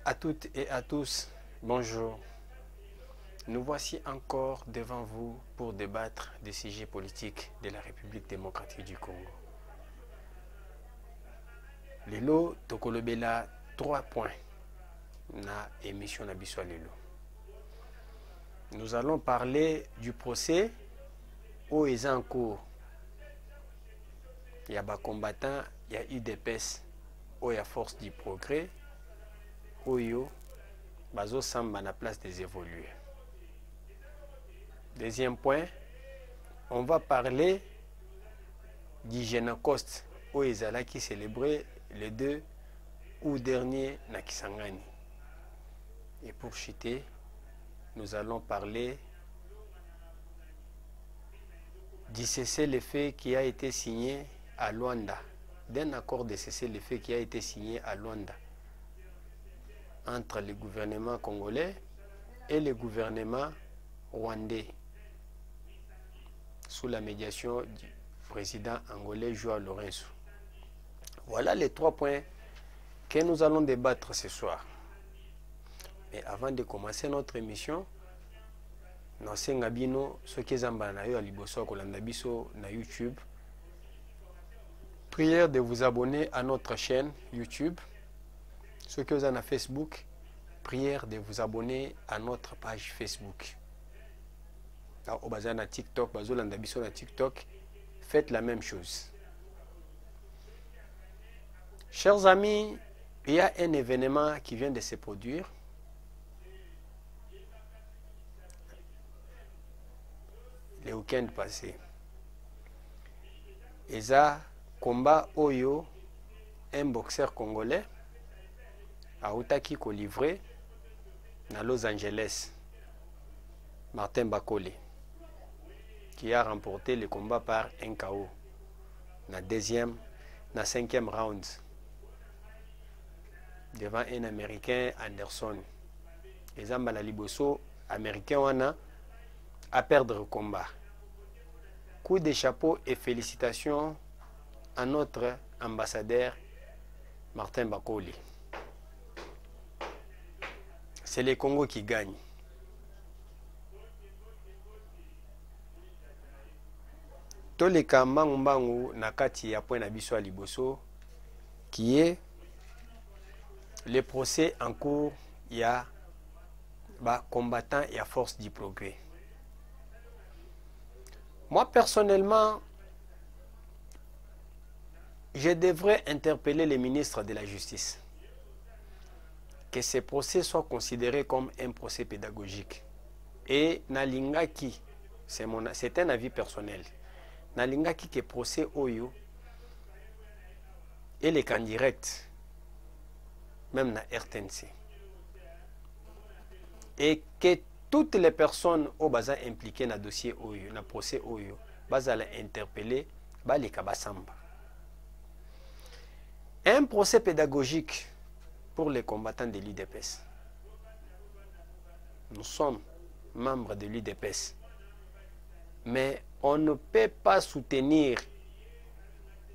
À toutes et à tous, bonjour. Nous voici encore devant vous pour débattre des sujets politiques de la République démocratique du Congo. Lelo tokolobela 3 points na émission na biso lelo. Nous allons parler du procès au en cours. Il y a des combattants, il y a UDPS, il y a Force du Progrès, Oyo, Bazo Samba na place des évolués. Deuxième point, on va parler du Génocoste, où Ezala qui célébrait le 2 août dernier na Kisangani. Et pour chuter, nous allons parler du cessez-le-feu qui a été signé à Luanda, d'un accord de cessez-le-feu qui a été signé à Luanda entre le gouvernement congolais et le gouvernement rwandais, sous la médiation du président angolais Joao Lourenço. Voilà les 3 points que nous allons débattre ce soir. Mais avant de commencer notre émission, nasenga bino soki ezamba na yo liboso kolanda biso na YouTube. Prière de vous abonner à notre chaîne YouTube. Ceux qui sont na Facebook, prière de vous abonner à notre page Facebook. Au bazar na TikTok, bazolanda biso na TikTok, faites la même chose. Chers amis, il y a un événement qui vient de se produire. Le week-end passé. Eza combat Oyo, un boxeur congolais, a outaki ko livré na Los Angeles, Martin Bakole, qui a remporté le combat par un KO na 5e round devant un Américain, Anderson. Les Ambala Liboso américain wana à perdre le combat. Coup de chapeau et félicitations à notre ambassadeur Martin Bakole. C'est le Congo qui gagne. Toleka mbangu nakati ya point na biso liboso qui est le procès en cours ya combattant et à Force du Progrès. Moi, personnellement, je devrais interpeller les ministres de la Justice que ces procès soient considérés comme un procès pédagogique. Et Nalingaki, c'est un avis personnel, Nalingaki que procès Oyo et les camps directs, même na RTNC. Et que toutes les personnes au baza impliquées dans le dossier Oyo, dans le procès Oyo, baza la interpeller, les kabasamba. Un procès pédagogique pour les combattants de l'UDPS. Nous sommes membres de l'UDPS. Mais on ne peut pas soutenir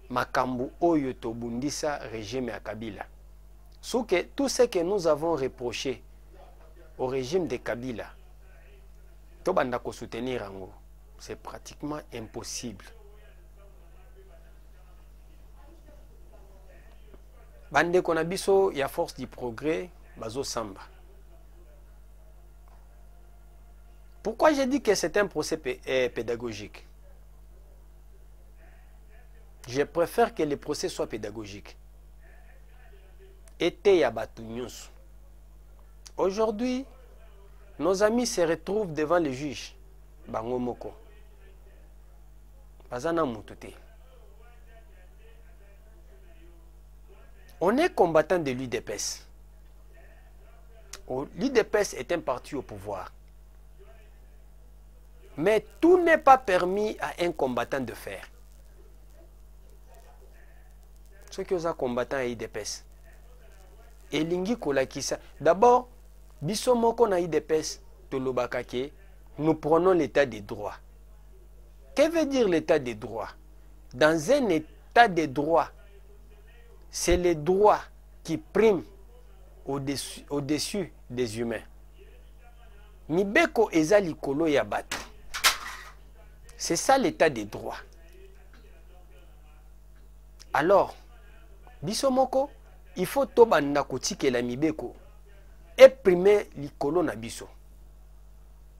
Makambu Oyo Tobundisa régime à Kabila. Tout ce que nous avons reproché au régime de Kabila, Tobandako soutenir Ango, c'est pratiquement impossible. Bande Konabiso, il y a Force du Progrès, Bazo Samba. Pourquoi j'ai dit que c'est un procès pédagogique? Je préfère que les procès soient pédagogiques. Été Yabatu News. Aujourd'hui, nos amis se retrouvent devant le juge, Bango Moko. Bazana Moutouté. On est combattant de l'UDPS. L'UDPS est un parti au pouvoir. Mais tout n'est pas permis à un combattant de faire. Ceux qui sont combattants à l'UDPS. Et Lingi Kolakisa. D'abord, Bissomoko na IDPS, Tolobakake, nous prenons l'état des droits. Que veut dire l'état des droits? Dans un état des droits, c'est les droits qui priment au-dessus des humains. Mibeko eza likolo ya bato. C'est ça l'état des droits. Alors, biso moko, il faut tobanda kotikela mibeko et primer likolo na biso.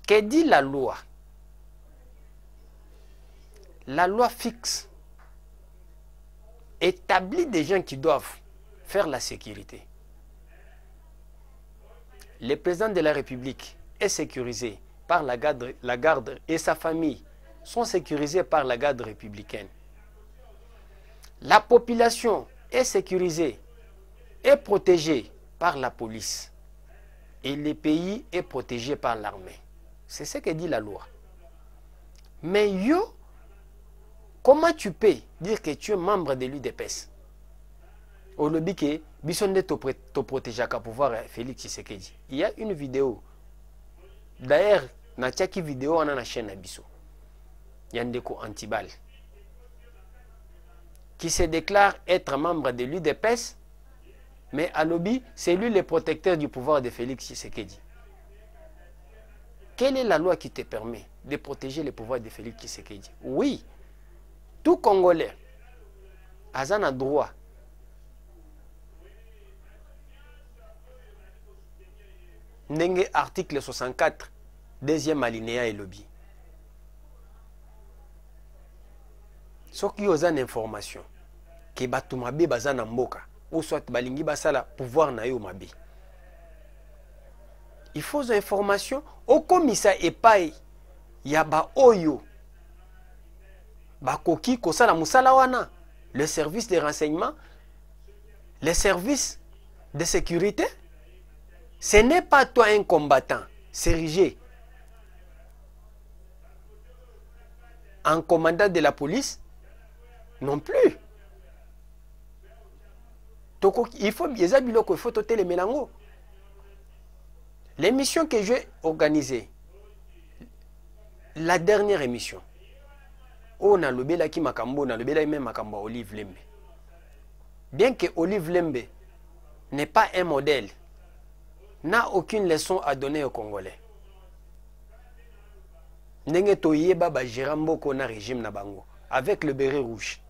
Que dit la loi? La loi fixe, établit des gens qui doivent faire la sécurité. Le président de la République est sécurisé par la garde et sa famille sont sécurisés par la garde républicaine. La population est sécurisée et protégée par la police. Et le pays est protégé par l'armée. C'est ce que dit la loi. Mais yo, comment tu peux dire que tu es membre de l'UDPS? Au lobby que Bissonde te protège à pouvoir Félix Tshisekedi. Il y a une vidéo. D'ailleurs, na tchaki vidéo on a na chaîne Abisso. Yandeko Antibal. Qui se déclare être membre de l'UDPS, mais à lobby, c'est lui le protecteur du pouvoir de Félix Tshisekedi. Quelle est la loi qui te permet de protéger le pouvoir de Félix Tshisekedi? Oui, tout Congolais a un droit Ndenge article 64, deuxième alinéa et lobby. Ce qui est une information, que Batumabe bazana mboka, ou soit balingi basala pouvoir na yo mabe. Il faut une information au commissaire epai yaba oyo bakoki kosala musala wana, le service de renseignement, les services de sécurité. Ce n'est pas toi un combattant, s'ériger en commandant de la police, non plus. Il faut les mélango. L'émission que j'ai organisée, la dernière émission, on a lobé qui makambo, on a lobé même makambo Olive Lembe. Bien que Olive Lembe n'est pas un modèle, n'a aucune leçon à donner aux Congolais. Ndenge toyeba ba Jirambo kona régime na bango avec le béret rouge.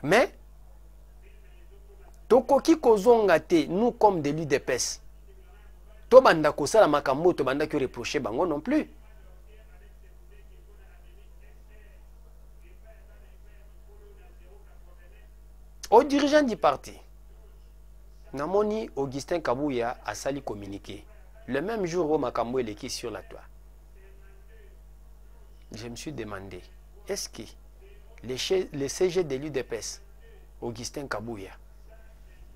Mais tokoki kozonga te nous comme de l'UDPS. To banda kosala makambo to banda ki reprocher bango non plus. Aux dirigeants du parti, Namoni Augustin Kabouya a sali communiqué. Le même jour où Makambo est sur la toile. Je me suis demandé, est-ce que le CG de l'UDPS, Augustin Kabouya,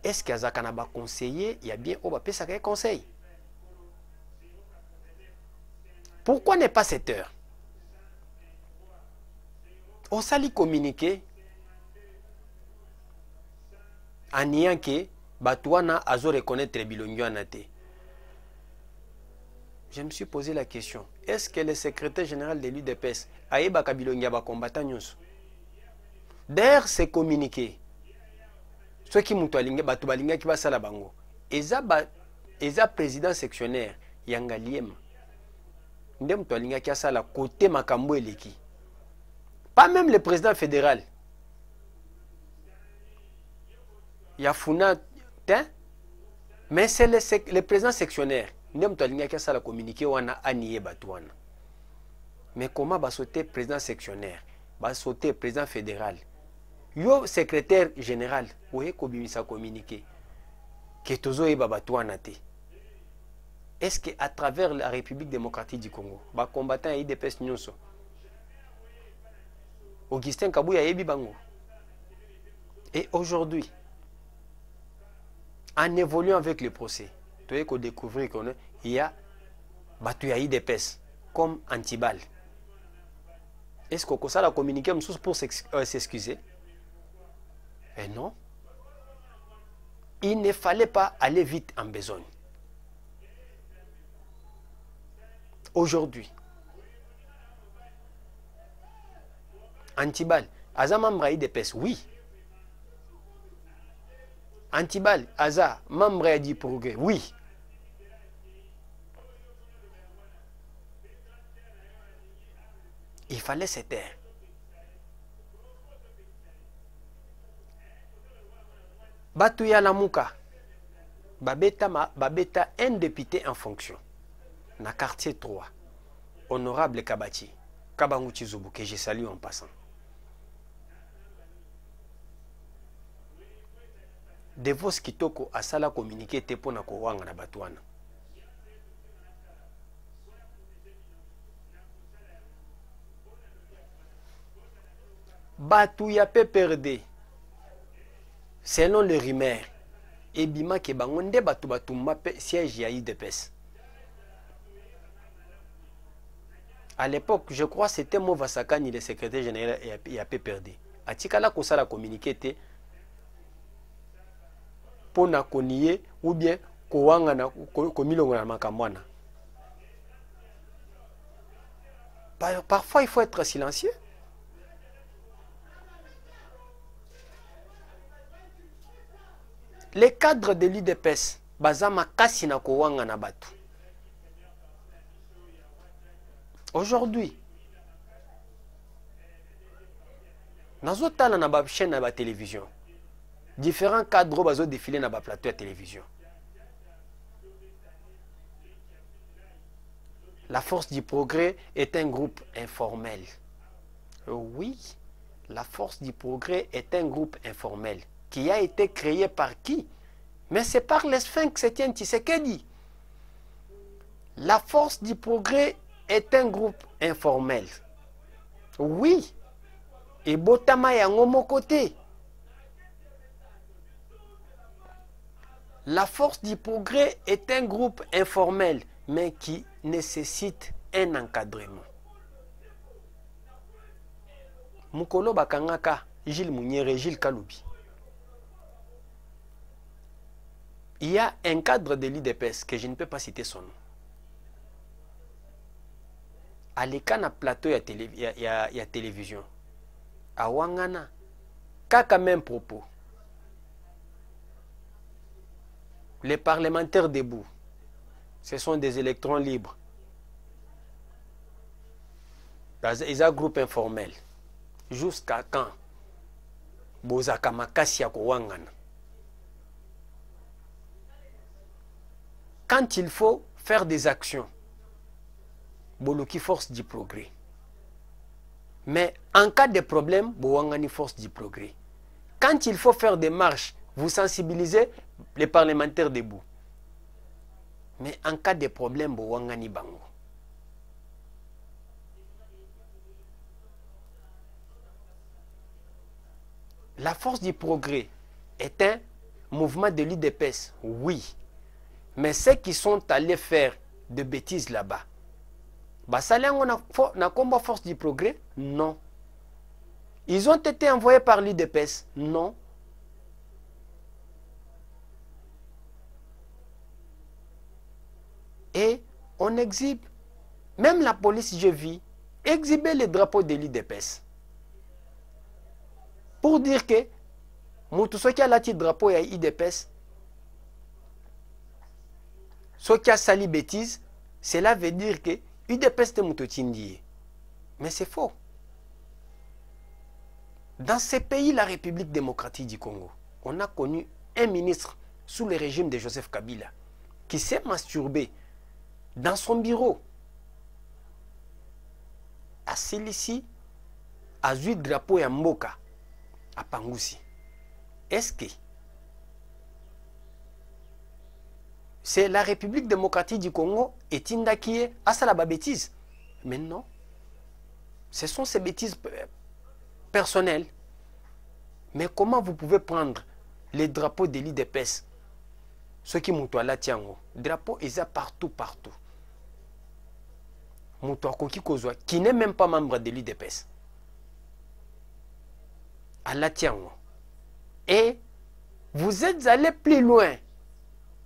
est-ce qu'il y a un conseiller, il y a bien au un conseil? Pourquoi n'est pas cette heure? On sali communiqué en niant que Batouana azo reconnaître Bilongo Anate. Je me suis posé la question, est-ce que le secrétaire général de l'UDPS a ébaka Bilongo ba combattant nyonso? D'ailleurs, c'est communiqué. Ceux qui m'ont batubalinga qui va sala bango. Eza président sectionnaire Yangaliem. Ndem toalinga qui a sala côté makambo eleki. Pas même le président fédéral. Yafuna, mais c'est le président sectionnaire. Ndem toalinga qui a sala communiqué wana aniye batouana. Mais comment va sauter président sectionnaire, va sauter président fédéral? Yo secrétaire général, oye kobimisa communiqué que tozo eba batouana te. Est-ce qu'à travers la République démocratique du Congo, ba combattant IDPS nyonso, Augustin Kabouya yebi bango? Et aujourd'hui, en évoluant avec le procès, tu as découvrir qu'il y a battu IDPS comme Antibal. Est-ce qu'on a communiqué pour s'excuser? Eh non. Il ne fallait pas aller vite en besogne. Aujourd'hui, Antibal, Azamam Raï de Pes, oui. Antibal, Aza, membre a dit progrès. Oui. Il fallait se taire. Batouya Lamuka, Babeta un député en fonction. Na quartier 3. Honorable Kabati, Kabanguchi Zoubou, que je salue en passant. De vos kitoko asala communiqué te pona ko wanga na batuana. Batouya PPRD, selon le rumeur, ebima ke bangonde batu mape siège ya IDPS. À l'époque, je crois que c'était Mova Sakani, le secrétaire général et a PPRD. Atikala kosala communiqué te pona koniye ou bien kowanga na komilongo na makamwana. Parfois, il faut être silencieux. Les cadres de l'IDPS, bazama kasi na kowanga na batu. Aujourd'hui, dans une chaîne de télévision, différents cadres bazo défilé dans le plateau de télévision. La Force du Progrès est un groupe informel. Oui, la Force du Progrès est un groupe informel qui a été créé par qui? Mais c'est par les Sphinx Etienne Tshisekedi. La Force du Progrès est un groupe informel. Oui. Et Botama yango mon côté. La Force du Progrès est un groupe informel, mais qui nécessite un encadrement. Mukolo Bakangaka, Gilles Mouniere, Gilles Kaloubi. Il y a un cadre de l'IDPS que je ne peux pas citer son nom. À l'écran plateau, il y a télévision. À Wangana, kaka même propos. Les parlementaires debout, ce sont des électrons libres. Ils ont un groupe informel. Jusqu'à quand? Bozaka makasi ya Wangana. Quand il faut faire des actions, Boloki Force du Progrès. Mais en cas de problème, Bowangani Force du Progrès. Quand il faut faire des marches, vous sensibilisez les parlementaires debout. Mais en cas de problème, Bowangani Bango. La Force du Progrès est un mouvement de l'IDPS, oui. Mais ceux qui sont allés faire de bêtises là-bas, Basalango na combat Force du Progrès? Non. Ils ont été envoyés par l'IDPS? Non. Et on exhibe, même la police, je vis, exhiber les drapeaux de l'IDPS. Pour dire que, ceux qui a lati drapeau et l'IDPS, ceux qui a sali bêtises, cela veut dire que l'IDPS te moutotindi. Mais c'est faux. Dans ces pays, la République démocratique du Congo, on a connu un ministre sous le régime de Joseph Kabila qui s'est masturbé dans son bureau. À celui-ci, à Zui drapeau et à Mboka, à Pangousi. Est-ce que c'est la République démocratique du Congo et Tinda qui est à ça la bêtise? Mais non. Ce sont ces bêtises personnelles. Mais comment vous pouvez prendre les drapeaux de l'IDPS? Ceux qui m'ont là, tiango. Drapeaux, ils sont partout, partout. Qui n'est même pas membre de l'IDPS. À la tiango. Et vous êtes allé plus loin.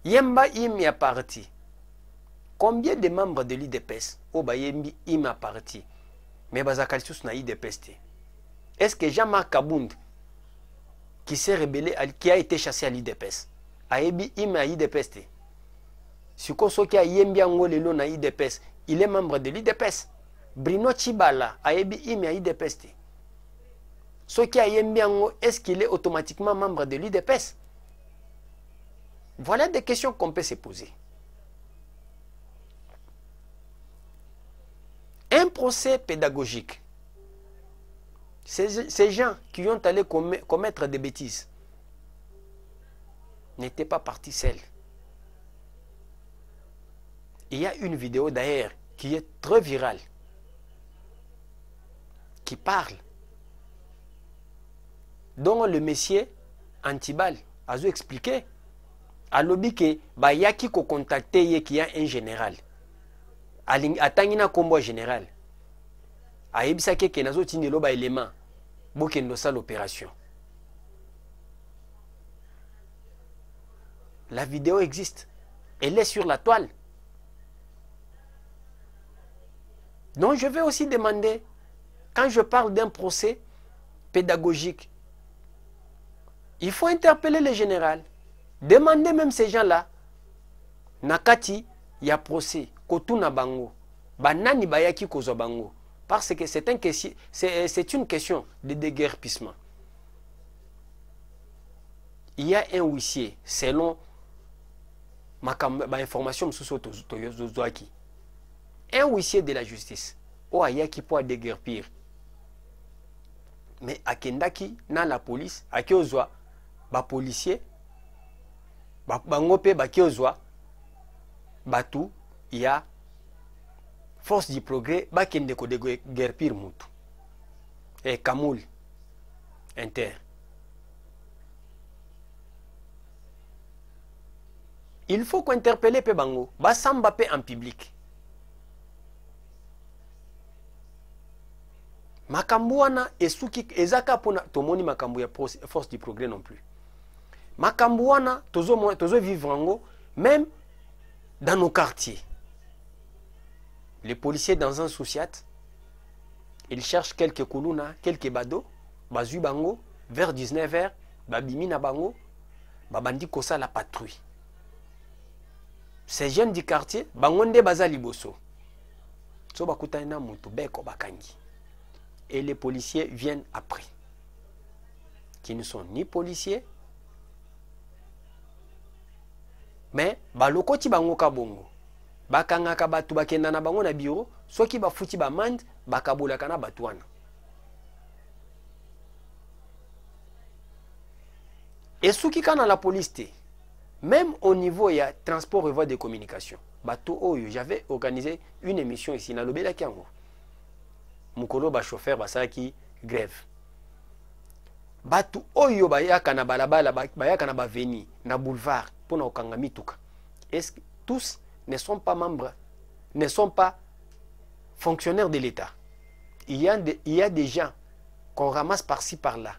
Yemba Imi a parti. Combien de membres de l'IDPS Oba Yembi Imi a parti. Mais Bazakalsus na IDPS. Est-ce que Jean-Marc Kabound qui s'est rebellé, qui a été chassé à l'IDPS. Ayebi ime à l'IDPS. Si Kosoki a yembi ango lelo na IDPS, il est membre de l'IDPS. Bruno Chibala ayebi ime à l'IDPS. Ce qui a yembi ango, est-ce qu'il est automatiquement membre de l'IDPS? Voilà des questions qu'on peut se poser. Un procès pédagogique. Ces gens qui ont allé commettre des bêtises n'étaient pas partis seuls. Il y a une vidéo d'ailleurs qui est très virale, qui parle, dont le monsieur Antibal a expliqué à l'objet que Bayaki ko contacté qui a un général. Atangina combo général. Aïbsa ke nazo tindelo ba élément bokendo sa l'opération. La vidéo existe. Elle est sur la toile. Donc je vais aussi demander, quand je parle d'un procès pédagogique, il faut interpeller le général. Demandez même ces gens-là. Nakati, il y a procès. Kotuna bango. Banani bayaki kozo bango. Parce que c'est une question de déguerpissement. Il y a un huissier, selon ma information, un huissier de la justice, ou ayaki pour déguerpir. Mais à Kendaki, dans la police, à Kiozwa, ba policier, bangope, ba Kiozwa, batou, il y a force du progrès, ba Kendeko de guerpir mutu. Et Kamoul, Inter. Il faut qu'on interpelle Pebango, ba samba pe en public. Makambuana et Suki ezaka pona tomoni makambu ya force du progrès non plus. Makambuana tozo vivre ango même dans nos quartiers. Les policiers dans un souciat, ils cherchent quelques kuluna, quelques bado, bazu bango vers 19h, babimi na bango, babandi kosa la patrouille. Ces jeunes du quartier, bangonde baza liboso. So bakutana mutu beko bakangi. Et les policiers viennent après, qui ne sont ni policiers, mais baloko ti bango kabongo, bakanga ka batu bakenda na bango na bureau, soki bafuti ba mande bakabola kana batuana. Et soki kana la police te, même au niveau il y a transport et voie de communication. Bato oyo, j'avais organisé une émission ici na lobela kiango. Mukolo ba chauffeur basaki grève. Batu oyo bayaka na balabala bayaka na baveni na boulevard pour na okanga mituka. Est-ce que tous ne sont pas membres, ne sont pas fonctionnaires de l'État? Il y a des gens qu'on ramasse par-ci par-là.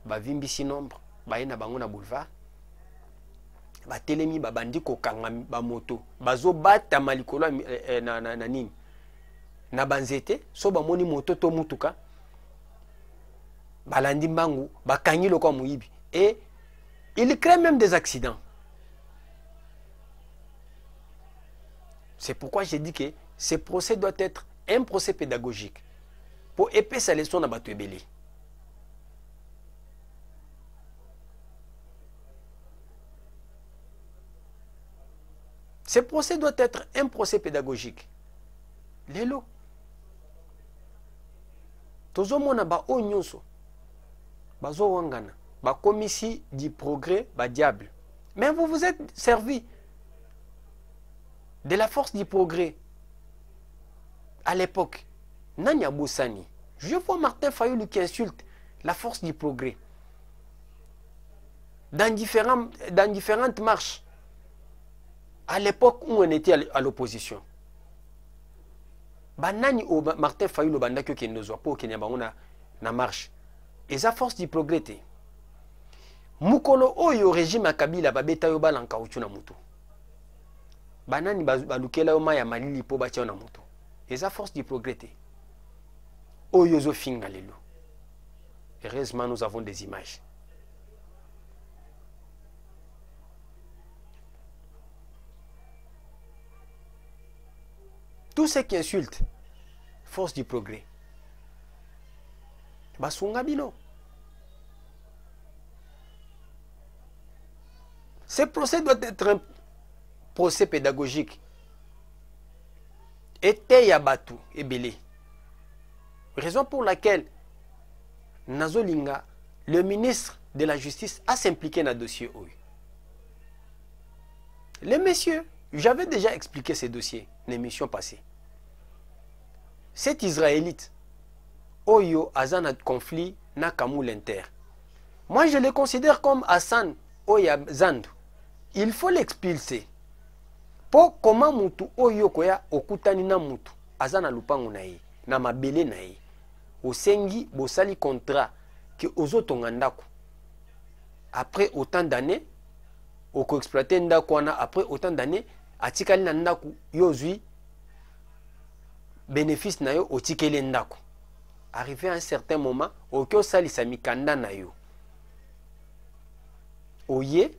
Bavimbi si nombre, bayena bango na boulevard. Batelemi babandi ko kanga ba moto. Bazo bata malikolo na nini. Na banzete so ba moni moto to mutuka balandi mbangu bakangi loko muibi et il crée même des accidents. C'est pourquoi j'ai dit que ce procès doit être un procès pédagogique pour épaisser sa leçon na batu ebele. Ce procès doit être un procès pédagogique. Lelo tozomona ba onyonso bazo wangana ba komisi du progrès ba diable, mais vous vous êtes servi de la force du progrès à l'époque. Nanya Boussani, je vois Martin Fayoulou qui insulte la force du progrès dans différentes marches à l'époque où on était à l'opposition. Banani o Martin Fayoulou bandaki okendozo po okenya bango na marche. Eza force du progrès te. Mukolo oyo régime ya Kabila babeta yo bala nkauchu na mutu. Banani balukela yo maya malili po batia na mutu. Eza force du progrès te. Oyo zo finga lelo. Heureusement nous avons des images. Tous ceux qui insultent, force du progrès. Basunga bino. Ce procès doit être un procès pédagogique. Et Teyabatu et Belé. Raison pour laquelle Nazolinga, le ministre de la Justice, a s'impliqué dans le dossier. Les messieurs, j'avais déjà expliqué ces dossiers, l'émission passée. Cet Israélite, Oyo Azan conflit na Kamou l'inter. Moi, je le considère comme Hassan Oya Zandu. Il faut l'expulser. Pour comment mutu Oyo koya okutani na mutu Azana lupangu na ye, na mabele na ye. Osengi bosali contrat que ozotonga ndako. Après autant d'années, oko exploiter ndako wana après autant d'années, atikali na ndako yozui bénéfice na yo otikeli ndako. Arrivé à un certain moment, oko salisa mikanda na yo. Oye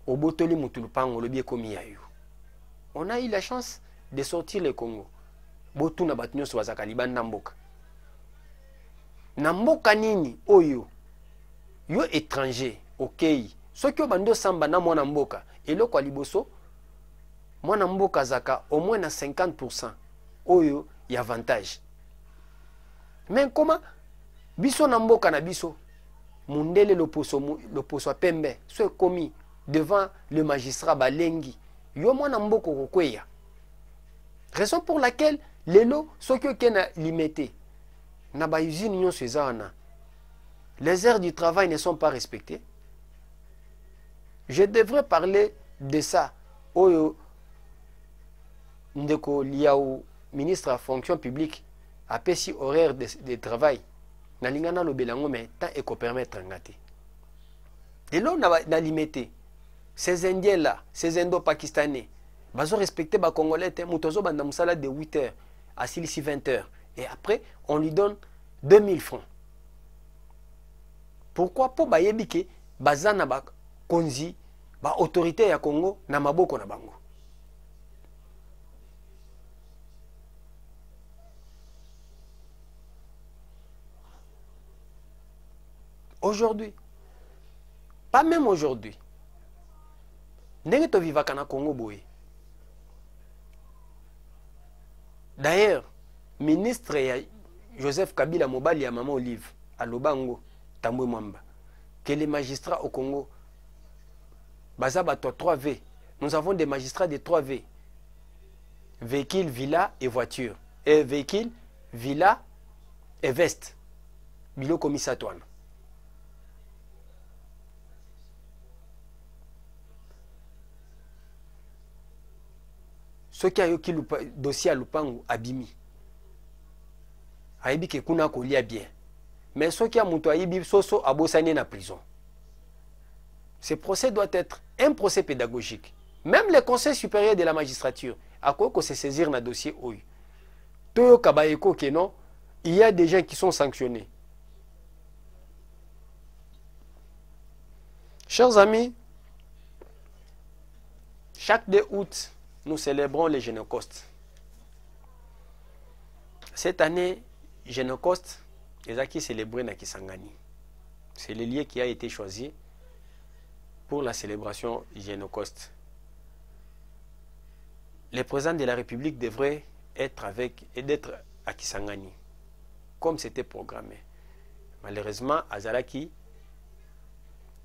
obotoli mutu lupango lobi ekomi ya yo. On a eu la chance de sortir le Congo. Botu na batunyo so bazaka libanda mboka. Na mboka nini oyo yo étranger okay soki obando samba na mwana mboka eloko liboso mwana mboka zaka au moins na 50% oyo y avantage. Mais comment biso na mboka na biso mundele loposo pembe so commis devant le magistrat balengi yo mwana mboko kokweya. Raison pour laquelle lelo soki kena limité na ba usine nyon sezana. Les heures du travail ne sont pas respectées. Je devrais parler de ça au ndeko liaou ministre à fonction publique a pesi horaire de travail na lingana lo belango mais tant et ko permettre ngate. Et là on a limité ces indiens là, ces indo-pakistanais bazo respecter ba congolais te mutozo banda musala de 8h à 20h et après on lui donne 2000 francs. Pourquoi? Pour bayebike bazana ba konzi ba autorité ya Congo na maboko na bango. Aujourd'hui, pas même aujourd'hui, ndenge to vivaka na Congo boye. D'ailleurs, ministre ya Joseph Kabila Mobali ya Maman Olive à Lobango Tambwe Mwamba que les magistrats au Congo bazabato 3V. Nous avons des magistrats de 3V. Véhicule, villa et voiture. Et véhicule, villa et veste. Bilo Komisatouane. Ceux qui ont eu dossier à Lupango abimi. Aibi ke kuna kolia bien. Mais ceux qui ont eu soso abosane na prison. Ce procès doit être un procès pédagogique. Même le Conseil supérieur de la magistrature a quoi que se saisir dans le dossier OU. Toyo Kabayeko que non, il y a des gens qui sont sanctionnés. Chers amis, chaque 2 août, nous célébrons les Génocostes. Cette année, Génocostes, les acquis célébrés na Kisangani. C'est le lieu qui a été choisi pour la célébration Génocostes. Le président de la République devrait être d'être à Kisangani, comme c'était programmé. Malheureusement, à Zalaki,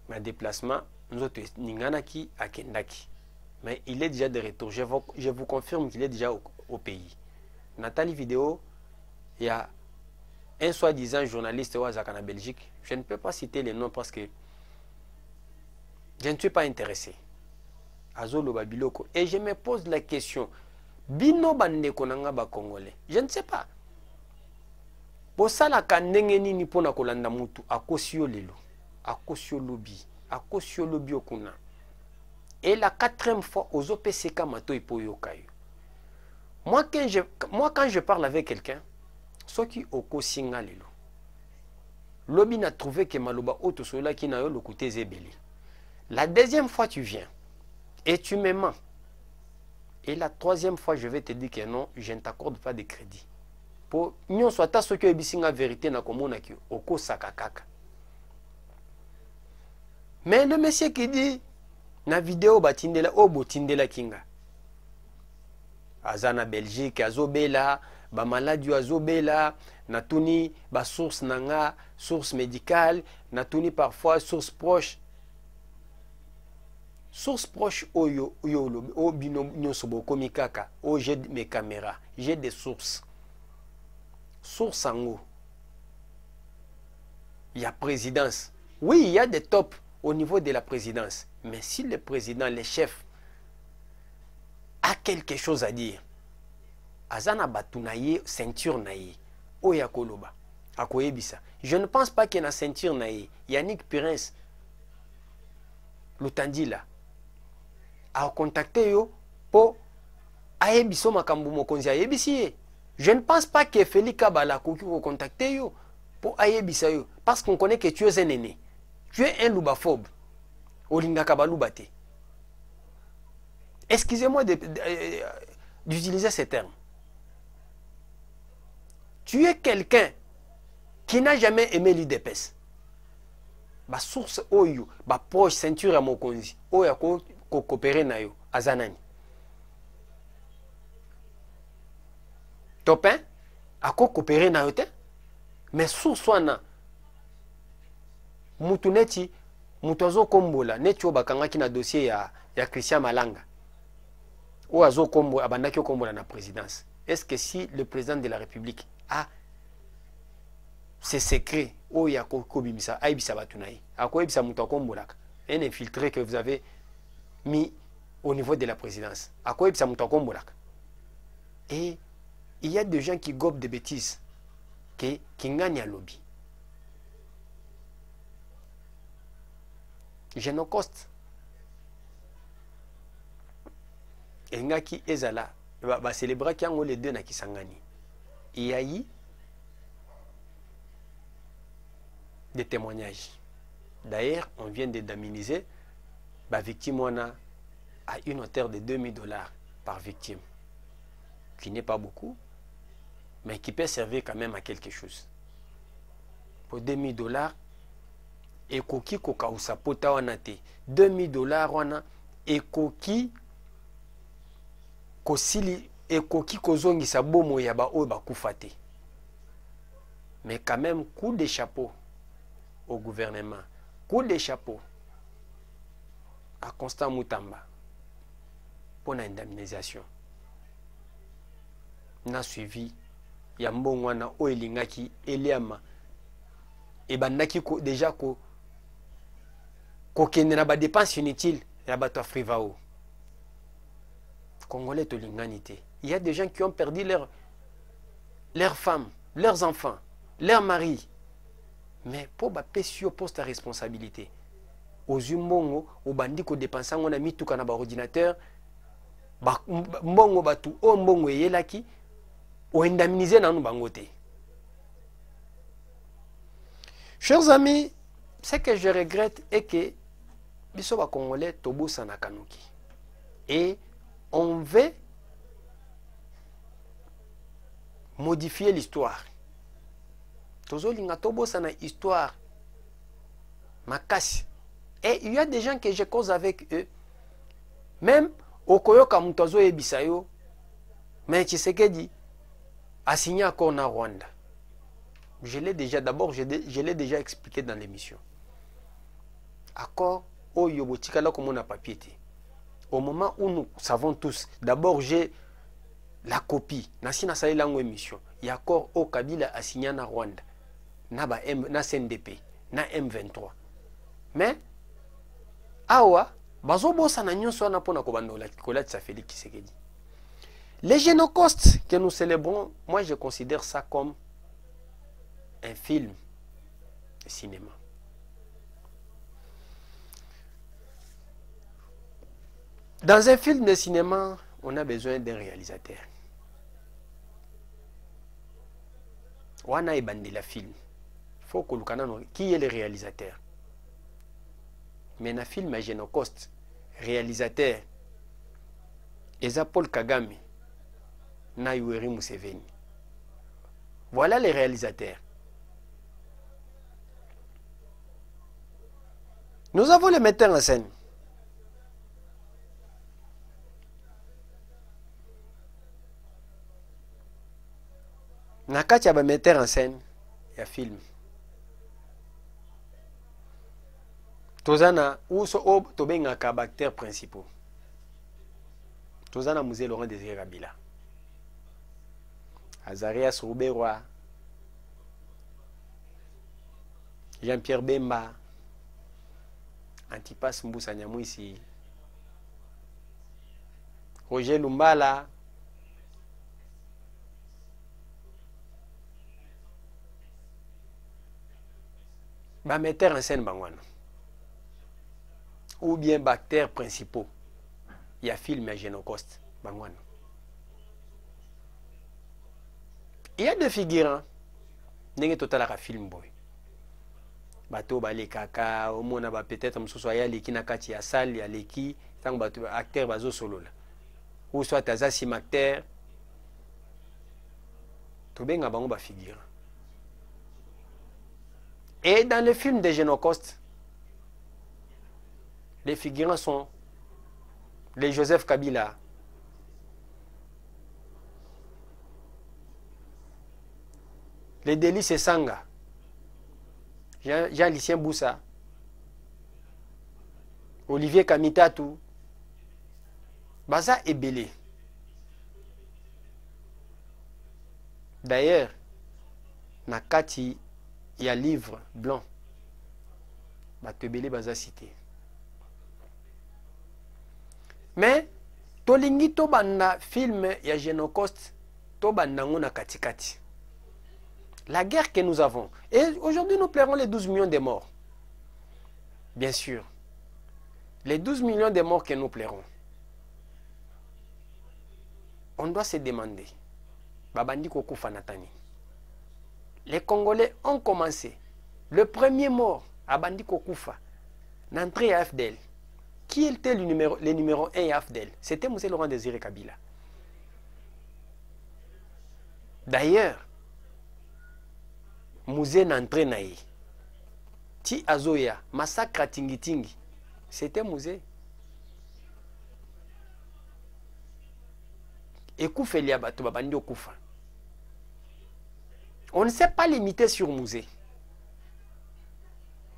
ma déplacement, nous autres, Ninganaki à Kendaki. Mais il est déjà de retour. Je vous confirme qu'il est déjà au pays. Nathalie Vidéo, il y a un soi-disant journaliste au en Belgique. Je ne peux pas citer les noms parce que je ne suis pas intéressé. Azolo Babiloko. Et je me pose la question. Bino bande konanga ba Congolais. Je ne sais pas. Posala kandenge nini pona kolanda mutu akosio lelo. Akosio lobi. Akosio lobi okuna. Et la 4e fois, aux OPCK Mato Ipoyokayo. Moi, quand je parle avec quelqu'un, ce qui oko singa lelo. Lobi n'a trouvé que Maloba Oto Sola qui n'a eu le côté zébeli. La 2e fois, tu viens et tu me mens. Et la troisième fois, je vais te dire que non, je ne t'accorde pas de crédit. Pour nous, soit ce que la vérité na komona ki oko sakakaka. Mais le monsieur qui dit na vidéo batindela o botindela kinga. Azana Belgique azobela, ba maladie azobela, natuni ba source nanga, source médicale, natuni parfois source proche. Source proche oyo o bino nyonso bokomi kaka, o j'ai mes caméras, j'ai des sources. Source ango. Il y a présidence. Oui, il y a des tops au niveau de la présidence. Mais si le président, le chef, a quelque chose à dire, azana batunaye, ceinture naye, oya koloba, akoyebisa. Je ne pense pas qu'il y a une ceinture naye. Yannick Prince, l'Utandila, a contacté yo pour ayebiso makambu mokonzi ayebisi. Je ne pense pas que Félix Kabala a contacté yo pour ayebisa yo. Parce qu'on connaît que tu es un aîné. Tu es un loubaphobe. Olinga kabalubate. Excusez-moi d'utiliser ces termes. Tu es quelqu'un qui n'a jamais aimé l'UDPS. Ba source oyo, ba poche ceinture à mokonzi. Oya ko coopérer na yo azanani. Topin a coopérer na yo te. Mais source wana mutu neti mutu azo kombola neti o bakangaki na dossier ya Christian Malanga. Ou azo kombo abandaki kombola na présidence. Est-ce que si le président de la République a ses secrets o ya kobimisa aibisa batunayi akoyebisa mutu akombolaka un infiltré que vous avez mis au niveau de la présidence akoyebisa mutu akombolaka. Et il y a des gens qui gobent des bêtises qui gagnent à lobby. Génocoste. Et ngaki ezala ba célébrer qui ont les deux na kisangani. Il y a eu des témoignages. D'ailleurs, on vient de damniser la victime à une hauteur de $2000 par victime, qui n'est pas beaucoup, mais qui peut servir quand même à quelque chose. Pour $2000, et koki koka usapota wanate $2000 wana et koki kosili et koki kozongisa bomo ya ba oyo bakufate. Mais quand même coup de chapeau au gouvernement, coup de chapeau à Constant Mutamba pour l'indemnisation. Na suivi ya mbongo wana oyo elingaki eliama et bandaki déjà kokende na ba dépenses inutiles ya bato frivao. Congolais to linganité. Il y a des gens qui ont perdu leurs femmes, leurs enfants, leurs maris. Mais pour bapesi yo poste à responsabilité. Aux mbongo au bandi ko dépenser ngona mituka na ba ordinateur ba mbongo batu o mbongo yelaki o indemniser nanu bangote. Chers amis, ce que je regrette est que biso ba Congolais tobosa na kanuki. Et on veut modifier l'histoire. Tozolinga tobosa na histoire makasi. Et il y a des gens que je cause avec eux. Même okoyoka mutazo ebisayo, mais Tshisekedi a signé un accord na Rwanda. Je l'ai déjà, d'abord, je l'ai déjà expliqué dans l'émission. Accord au yobotika là comme on a papier. Au moment où nous savons tous, d'abord j'ai la copie. Nasina sali lango émission. Il y a accord au Kabila a signé na Rwanda. Na CNDP, na M23. Mais awa bazo bosa na nyonso na pona ko bandola kolatsa Félix Tshisekedi. Les génocostes que nous célébrons, moi je considère ça comme un film de cinéma. Dans un film de cinéma, on a besoin d'un réalisateur. Wana ebandi la film. Faut que l'on qui est le réalisateur. Mais dans film à Génocoste, réalisateur eza Paul Kagame na Yoweri Museveni. Voilà les réalisateurs. Nous avons les metteurs en scène. Nakati ba metteur en scène ya film. Tozana uso o tobenga ka acteurs principaux. Tozana Musée Laurent Désiré Kabila. Azarias Rouberwa, Jean-Pierre Bemba, Antipas Mbusa Nyamwisi, Roger Lumbala, ba metteur en scène bangwana, ou bien acteurs principaux. Il y a film à Génocoste bangwana. Il y a des figurants. N'est-ce total à film boy. Bateau balé kaka, au moins ba peut-être msusu ya leki na kati ya salle ya leki, tant bateau acteur bazo solo là. Ou soit tazasim acteur. To benga bango ba figurant. Et dans le film de Génocoste, les figurants sont les Joseph Kabila, les Délices Sanga, Jean-Lucien Boussa, Olivier Kamitatu, Baza et Belé. D'ailleurs, Nakati, il y a livre blanc. Batebele Baza cité. Mais, tolingi tobanda film ya Génocoste, tobanda ngona katikati. La guerre que nous avons. Et aujourd'hui, nous pleurons les 12 millions de morts. Bien sûr. Les 12 millions de morts que nous pleurons. On doit se demander. Babandi Kokufa Natani. Les Congolais ont commencé. Le premier mort à Bandi Kokufa, l'entrée à AFDL. Qui était le numéro 1 à AFDL? C'était M. Laurent Désiré Kabila. D'ailleurs, Musée n'entré naï. Ti Azoya, massacre à Tingitingi. C'était Musée. Et Koufelia Bato Bandio Koufa. On ne s'est pas limité sur Musée.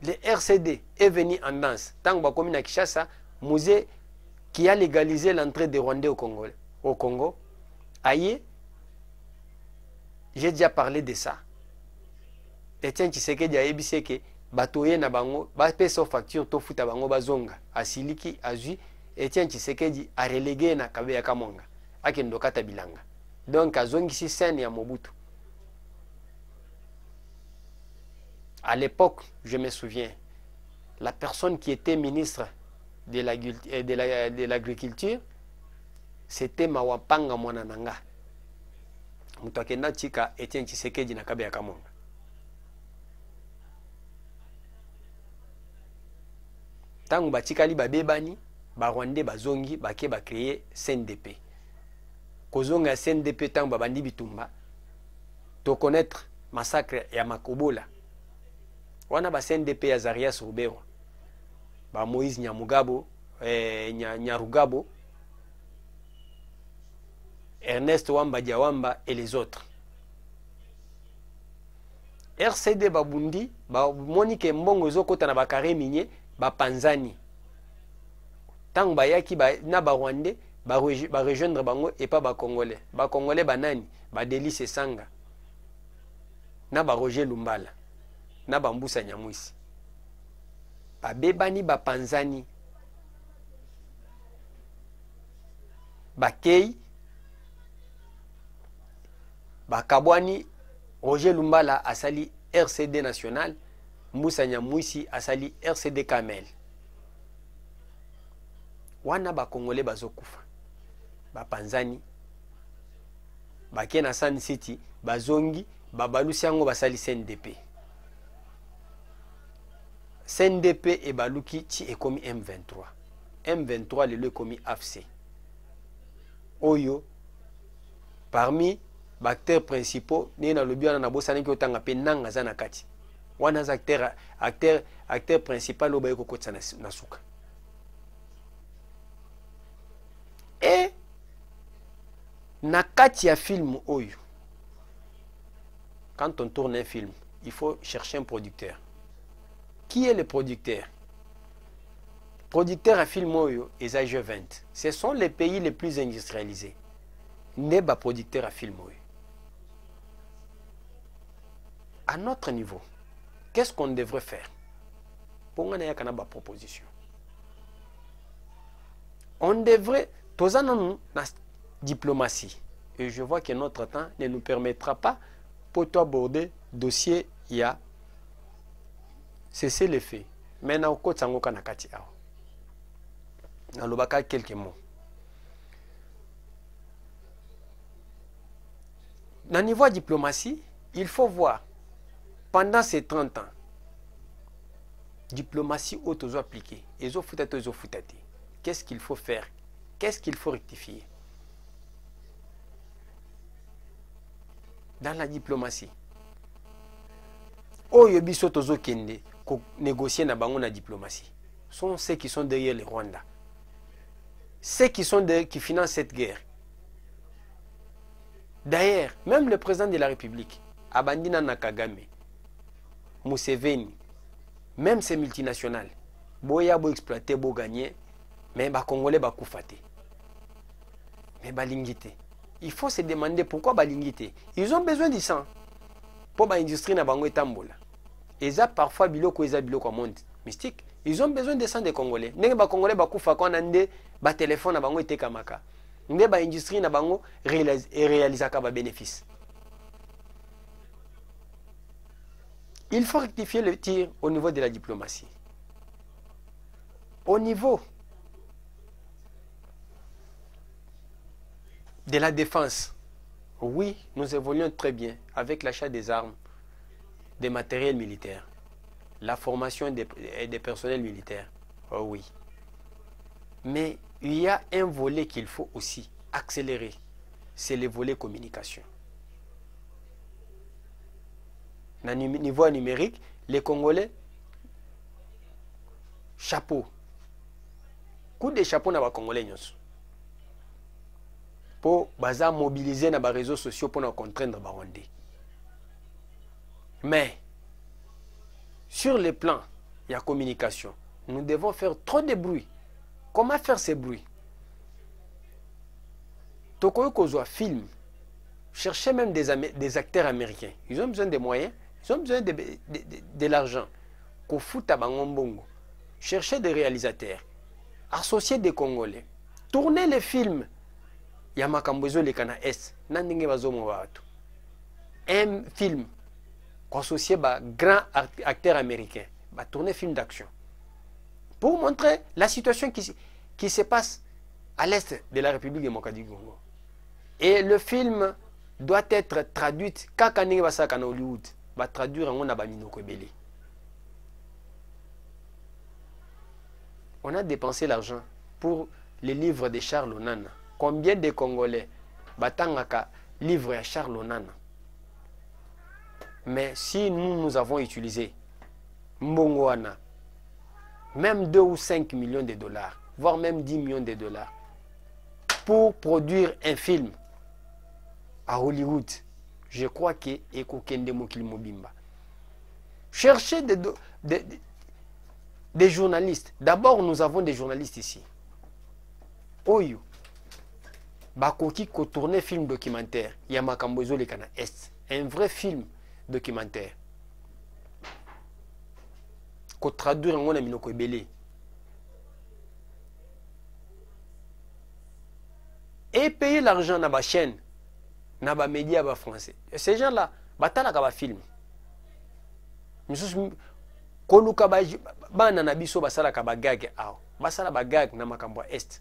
Le RCD est venu en danse. Tant que comme à Kinshasa, Musée qui a légalisé l'entrée des Rwandais au Congo. Aïe, j'ai déjà parlé de ça. Etienne Tshisekedi a ebisé que batoye na bango ba pesa facture to futa bango bazonga asiliki azui Etienne Tshisekedi a relégué na Kabeya Kamonga akendo kata bilanga. Donc azongi si scène ya Mobutu. À l'époque, je me souviens, la personne qui était ministre de l'agriculture, c'était Mawapanga Mwanananga. Mutakenda chika Etienne Tshisekedi na Kabeya Kamonga. Tangu batikali babebani, ba Rwandais bazongi bake ba créer CNDP. Kozonga CNDP tangu babandi bitumba, to connaître massacre ya Makobola. Wana ba CNDP ya Zarias Rouberwa, ba Moïse Nyamugabo, Nyarugabo, Ernest Wamba Diawamba et les autres. RCD babundi, ba Monique Mbongo zokota na bakare minier, ba Panzani. Tant bayaki na ba Rwandais ba rejoindre bango et pas ba Congolais. Ba Congolais banani, ba Délice Sanga. Na ba Roger Lumbala. Na ba Mbusa Nyamwisi. Ba bebani ba Panzani. Ba Kei. Ba Kabwani. Roger Lumbala asali RCD national. Mbusa Nyamwisi asali RCD Kamel. Wana ba Congolais bazokufa. Ba Panzani. Ba Kena San City. Ba Zongi. Ba Balusi yango basali CNDP. CNDP et Baluki ti est commis M23. M23 le commis AFC. Oyo, parmi les acteurs principaux, ni na lobi na bosani ki otanga pe nanga za na kati. Wana acteur principal obaye kokotsa na suka. Et na kati ya film oyo, quand on tourne un film, il faut chercher un producteur. Qui est le producteur? Producteur à film oyo et G20. Ce sont les pays les plus industrialisés. N'est pas producteur à film oyo. À notre niveau, qu'est-ce qu'on devrait faire? Pour nous, il y a une proposition. On devrait, tous en la diplomatie, et je vois que notre temps ne nous permettra pas pour aborder le dossier, il y a cessez les faits. Maintenant, on a quelques mots. Dans le niveau de diplomatie, il faut voir, pendant ces 30 ans, diplomatie auto appliquée, qu'est-ce qu'il faut faire? Qu'est-ce qu'il faut rectifier? Dans la diplomatie, Oyobiso tozo kende négocier na bango na diplomatie sont ceux qui sont derrière le Rwanda. Ceux qui sont derrière, qui financent cette guerre. D'ailleurs, même le président de la République, Abandina Nakagame, Museveni, même ces multinationales, boya bo exploiter, bo gagner, mais ba Congolais ba koufate. Mais ba lingité. Il faut se demander pourquoi ba lingité. Ils ont besoin du sang pour ba industrie na bango etambola. Et ça parfois biloko eza biloko monde mystique. Ils ont besoin de sang des Congolais. Ndenge ba Congolais ba kufa kwa nande ba téléphone na bango etekamaka. Ndenge ba industrie na bango réalisaka ba bénéfice. Il faut rectifier le tir au niveau de la diplomatie. Au niveau de la défense, oui, nous évoluons très bien avec l'achat des armes, des matériels militaires, la formation des personnels militaires, oh oui. Mais il y a un volet qu'il faut aussi accélérer, c'est le volet communication. Au niveau numérique, les Congolais, chapeau. Coup de chapeau na ba Congolais nyonso. Pour baza mobiliser na ba réseaux sociaux pour nous contraindre ba Rwandais. Mais sur le plan de la communication, nous devons faire trop de bruit. Comment faire ces bruits? Tokoyo kozwa film. Cherchez même des acteurs américains. Ils ont besoin de moyens. Ils ont besoin de l'argent. Kofuta bangombongo. Cherchez des réalisateurs. Associer des Congolais. Tournez les films. Yamakambozo le Kana S. Nandenge bazomo watu. Un film. Associé à grand acteur américain. Tourner film d'action. Pour montrer la situation qui se passe à l'est de la République démocratique du Congo. Et le film doit être traduit. Kakanenge basaka na Hollywood. Va traduire en Minoko-Belé. On a dépensé l'argent pour les livres de Charles Onana. Combien de Congolais batangaka livre à Charles Onana? Mais si nous avons utilisé Mbongoana, même 2 ou 5 millions de dollars, voire même 10 millions de dollars, pour produire un film à Hollywood, je crois que Ekokende Mokili Mobimba. Cherchez des journalistes. D'abord, nous avons des journalistes ici. Oyo. Bakoki ko tourner film documentaire. Yamakambozo le Kana Est. Un vrai film documentaire. Ko traduire en Minoko-Belé. Et payer l'argent dans la chaîne. Na ba média ba français. Ces gens-là, batala ka ba film. Misusu koluka ba bana na biso basala ka ba gag aw. Basala ba gag na makambo est.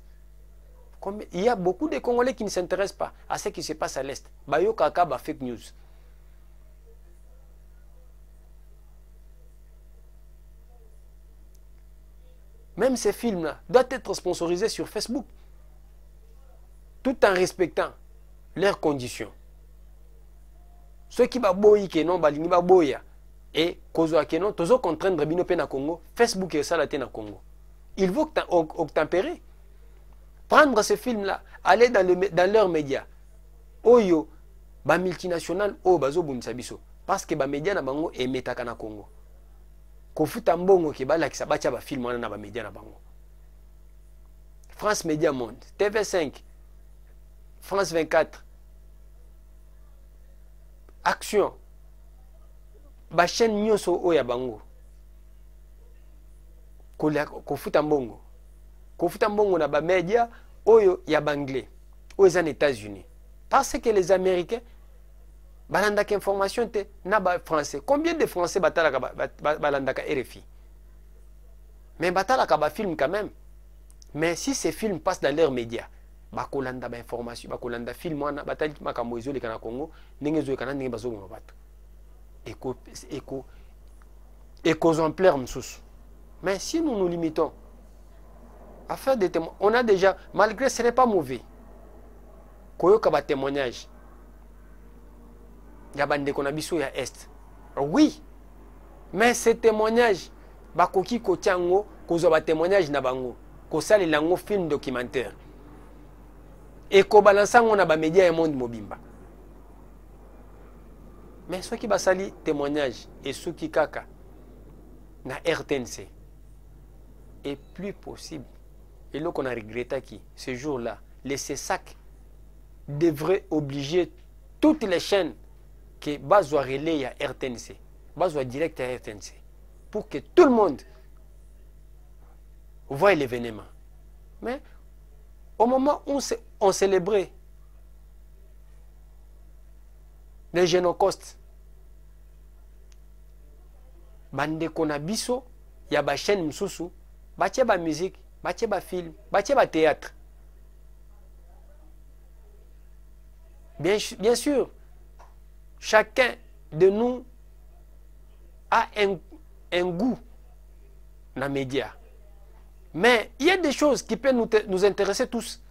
Il y a beaucoup de Congolais qui ne s'intéressent pas à ce qui se passe à l'est. Ba yo kaka ba fake news. Même ces films-là doivent être sponsorisés sur Facebook. tout en respectant leurs conditions. Ceux qui ba boyi ke non balingi ba boya et kozwa ke non tozo contraindre bino pe na Congo, Facebook et ça la na Congo. Il faut obtempérer. Prendre ce film là, aller dans leurs médias. Oyo ba multinational o bazo bunisa biso parce que ba média na bango emetaka na Congo. Kofuta mbongo ke balakisa bacha ba film wana na ba média na bango. France Média Monde, TV5, France 24, Action, ba chaîne nyonso o ya bango. Kofuta mbongo. Kofuta mbongo na ba média oyo ya banglais, aux États-Unis. Parce que les Américains balandaka information te na ba français. Combien de français batalaka balandaka RFI? Mais batalaka ba film quand même. Mais si ces films passent dans leurs médias, bakolanda ba information, bakolanda film wana batali makambo ezole kana Congo, ndenge zo kana ndenge bazo bato. Exemplaire msusu. Mais si nous nous limitons à faire des témoignages, on a déjà, malgré ce n'est pas mauvais, koyoka ba témoignage. Ya bande konabiso ya est. Oui. Mais ces témoignages, bakoki ko tiango, kozo ba témoignage na bango. Kosali lango film documentaire et ko balansango na ba média et monde mobimba. Mais ceux qui basali témoignage et ceux qui kaka na RTNC est plus possible. Et là qu'on a regretté qui ce jour-là, les CESAC devraient obliger toutes les chaînes que bazoa relais à RTNC, bazoa direct à RTNC, pour que tout le monde voit l'événement. Mais au moment où on célébrait les Génocostes, bande konabiso, ya ba chaîne msusu, bache ba musique, bache ba film, bache ba théâtre. Bien sûr, chacun de nous a un goût dans les médias. Mais il y a des choses qui peuvent nous intéresser tous.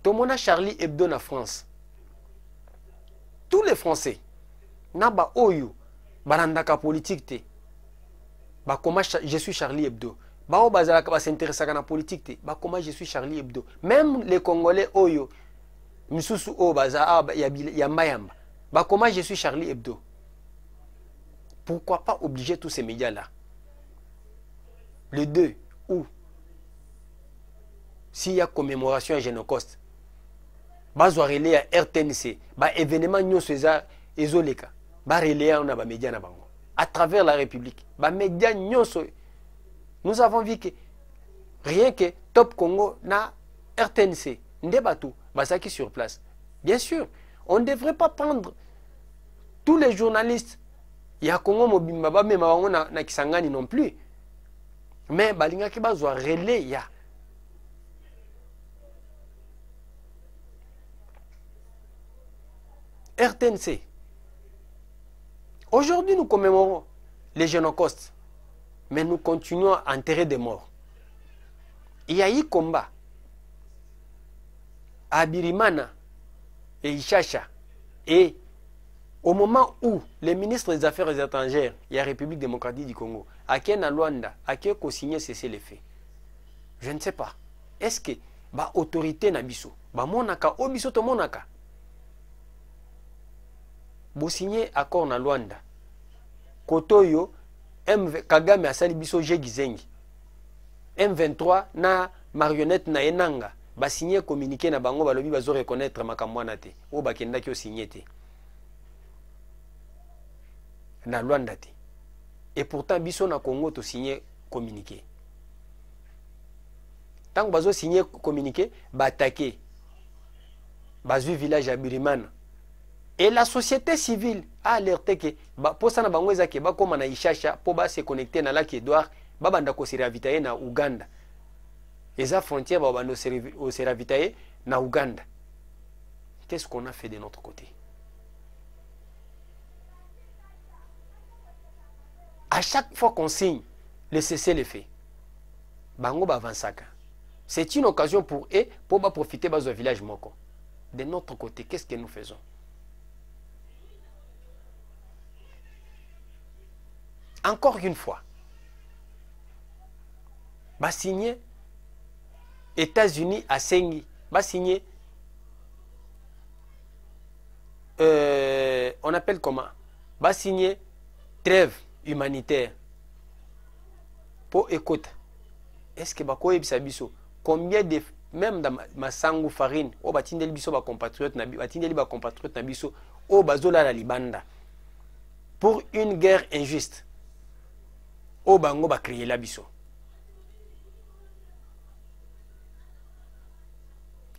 Tout le monde a Charlie Hebdo en France. Tous les Français, naba oyo, balandaka politique te. Bah comment je suis Charlie Hebdo. Bah o bazalaka ba s'intéresser à la politique te. Bah comment je suis Charlie Hebdo. Même les Congolais oyo, misusu o baza ya mayamba. Bah comment je suis Charlie Hebdo. Pourquoi pas obliger tous ces médias là? Le 2 août, s'il y a commémoration à Génocoste, bazwa relais à RTNC, ba événement nyonso ezoleka, ba relais on a ba média na bango. À travers la République, ba média nyonso. Nous avons vu que rien que Top Congo na RTNC, ndebatu basaki sur place. Bien sûr, on ne devrait pas prendre tous les journalistes. Il y a Congo mobimba ba même bango na Kisangani non plus. Mais balinga ki bazwa relais ya. RTNC. Aujourd'hui, nous commémorons les Génocostes, mais nous continuons à enterrer des morts. Il y a eu combat à Birimana et Ishasha. Et au moment où les ministres des Affaires étrangères et la République démocratique du Congo, à qui na Luanda, à qui ko signé cesser les faits, je ne sais pas. Est-ce que ba autorité na biso, ba monaka o biso to monaka, bo signé accord na Luanda, kotoyo Kagame asali biso jegizengi, M23 na marionnette na enanga, ba signé communiqué na bango balobi bazo reconnaître makamwana te, o bakenda ki o signé te. Na Luanda te. Et pourtant biso na Congo to signé communiqué. Tant que bazo signé communiqué, ba attaqué bazu village à Birimana. Et la société civile a alerté que pour ça na bango ezake ba koma na Ishasha pour ba se connecter na lac Edouard, ba banda ko se ravitailler na Uganda. Eza frontière ba banda se ravitailler na Uganda. Qu'est-ce qu'on a fait de notre côté? À chaque fois qu'on signe le cessez-le-feu, bango ba avansaka. C'est une occasion pour eux pour profiter de village moko. De notre côté, qu'est-ce que nous faisons? Encore une fois, va signer États-Unis à Sengi, va signer on appelle comment? Va signer trêve humanitaire pour écouter. Est-ce que bakoye bisabiso combien de même dans ma sangu farine o batindeli biso ba compatriotes na batindeli ba compatriotes na biso o bazola la libanda pour une guerre injuste o bango ba créer la biso.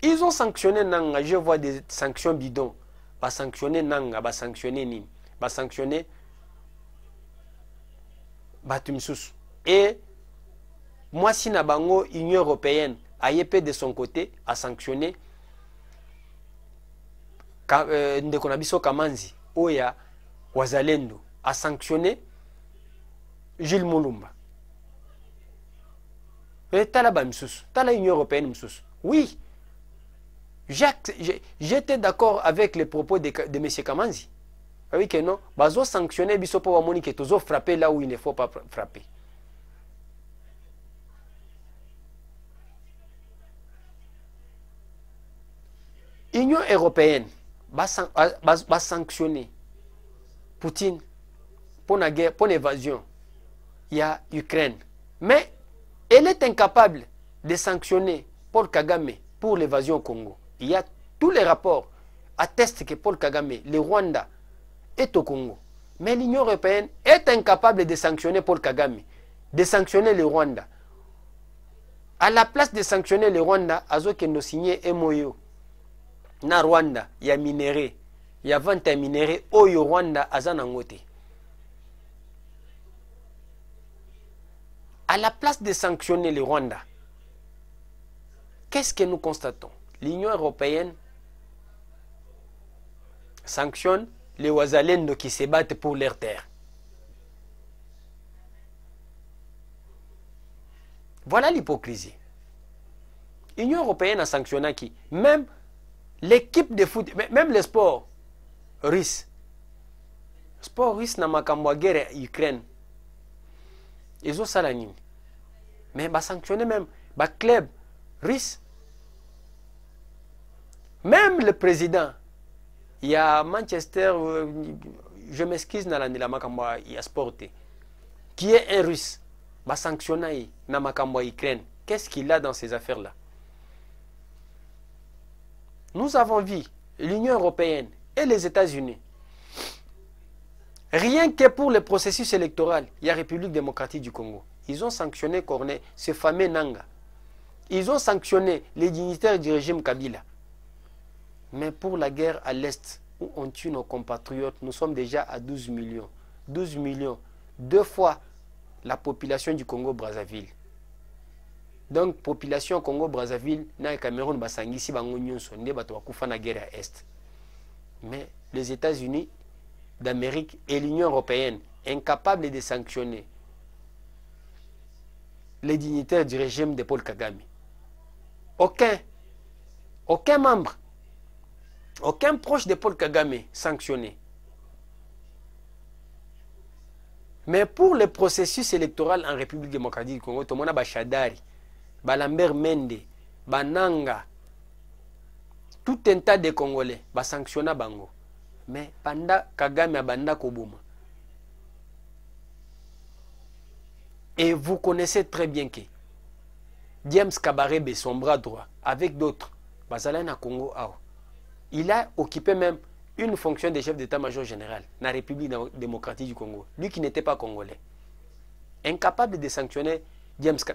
Ils ont sanctionné nanga, je vois des sanctions bidons. Ba sanctionner nanga, ba sanctionner nini, ba sanctionner batumsus. Et moi si na bango Union européenne AIP de son côté a sanctionné ndeko na biso Kamanzi oya Wazalendo a sanctionné Gilles Mulumba. Et tala ba msusu, tala Union européenne msusu. Oui. J'étais d'accord avec les propos de M. Kamanzi. Oui que non, bazo sanctionner biso pour wamoni que tozo frapper là où il ne faut pas frapper. Union européenne va sanctionner Poutine pour la guerre, pour l'évasion. Il y a Ukraine. Mais elle est incapable de sanctionner Paul Kagame pour l'évasion au Congo. Il y a tous les rapports attestent que Paul Kagame, le Rwanda, est au Congo. Mais l'Union européenne est incapable de sanctionner Paul Kagame, de sanctionner le Rwanda. À la place de sanctionner le Rwanda, Azoke nous signé MOU. Na Rwanda, il y a minéré. Il y a 20 minéré. Oyo Rwanda, Azanangote. À la place de sanctionner le Rwanda, qu'est-ce que nous constatons? L'Union européenne sanctionne les Wazalendo qui se battent pour leur terre. Voilà l'hypocrisie. L'Union européenne a sanctionné qui? Même l'équipe de foot, même le sport russe. Sport russe n'a pas guerre en Ukraine. Ils ont ça la ligne. Mais bah sanctionner même bah club russe. Même le président, il y a Manchester, je m'excuse dans la Makamba, il y a Sporté, qui est un russe, va sanctionner dans Makamba Ukraine. Qu'est-ce qu'il a dans ces affaires-là? Nous avons vu l'Union européenne et les États-Unis. Rien que pour le processus électoral, il y a République démocratique du Congo. Ils ont sanctionné Cornet, ce fameux Nanga. Ils ont sanctionné les dignitaires du régime Kabila. Mais pour la guerre à l'Est, où on tue nos compatriotes, nous sommes déjà à 12 millions. 12 millions, 2 fois la population du Congo-Brazzaville. Donc, population Congo-Brazzaville, na Cameroun, basangisi bango nyonso, nde bato bakufa na guerre à l'Est. Mais les États-Unis d'Amérique et l'Union européenne, incapables de sanctionner les dignitaires du régime de Paul Kagame. Aucun membre, aucun proche de Paul Kagame sanctionné. Mais pour le processus électoral en République démocratique du Congo, tout le monde a Bachadari, Lambert Mende, Nanga, tout un tas de Congolais, sanctionné bango. Mais pendant Kagame a banda Kobuma. Et vous connaissez très bien que James Kabarebe, son bras droit, avec d'autres, Bazalana Congo, il a occupé même une fonction de chef d'état-major général dans la République démocratique du Congo. Lui qui n'était pas congolais. Incapable de sanctionner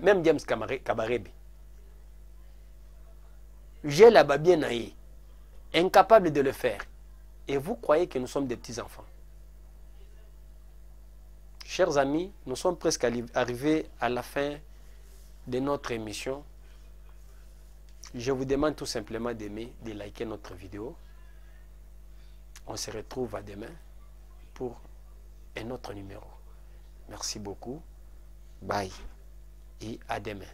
même James Kabarebe. J'ai là-bas bien naïe. Incapable de le faire. Et vous croyez que nous sommes des petits-enfants. Chers amis, nous sommes presque arrivés à la fin de notre émission. Je vous demande tout simplement d'aimer, de liker notre vidéo. On se retrouve à demain pour un autre numéro. Merci beaucoup. Bye et à demain.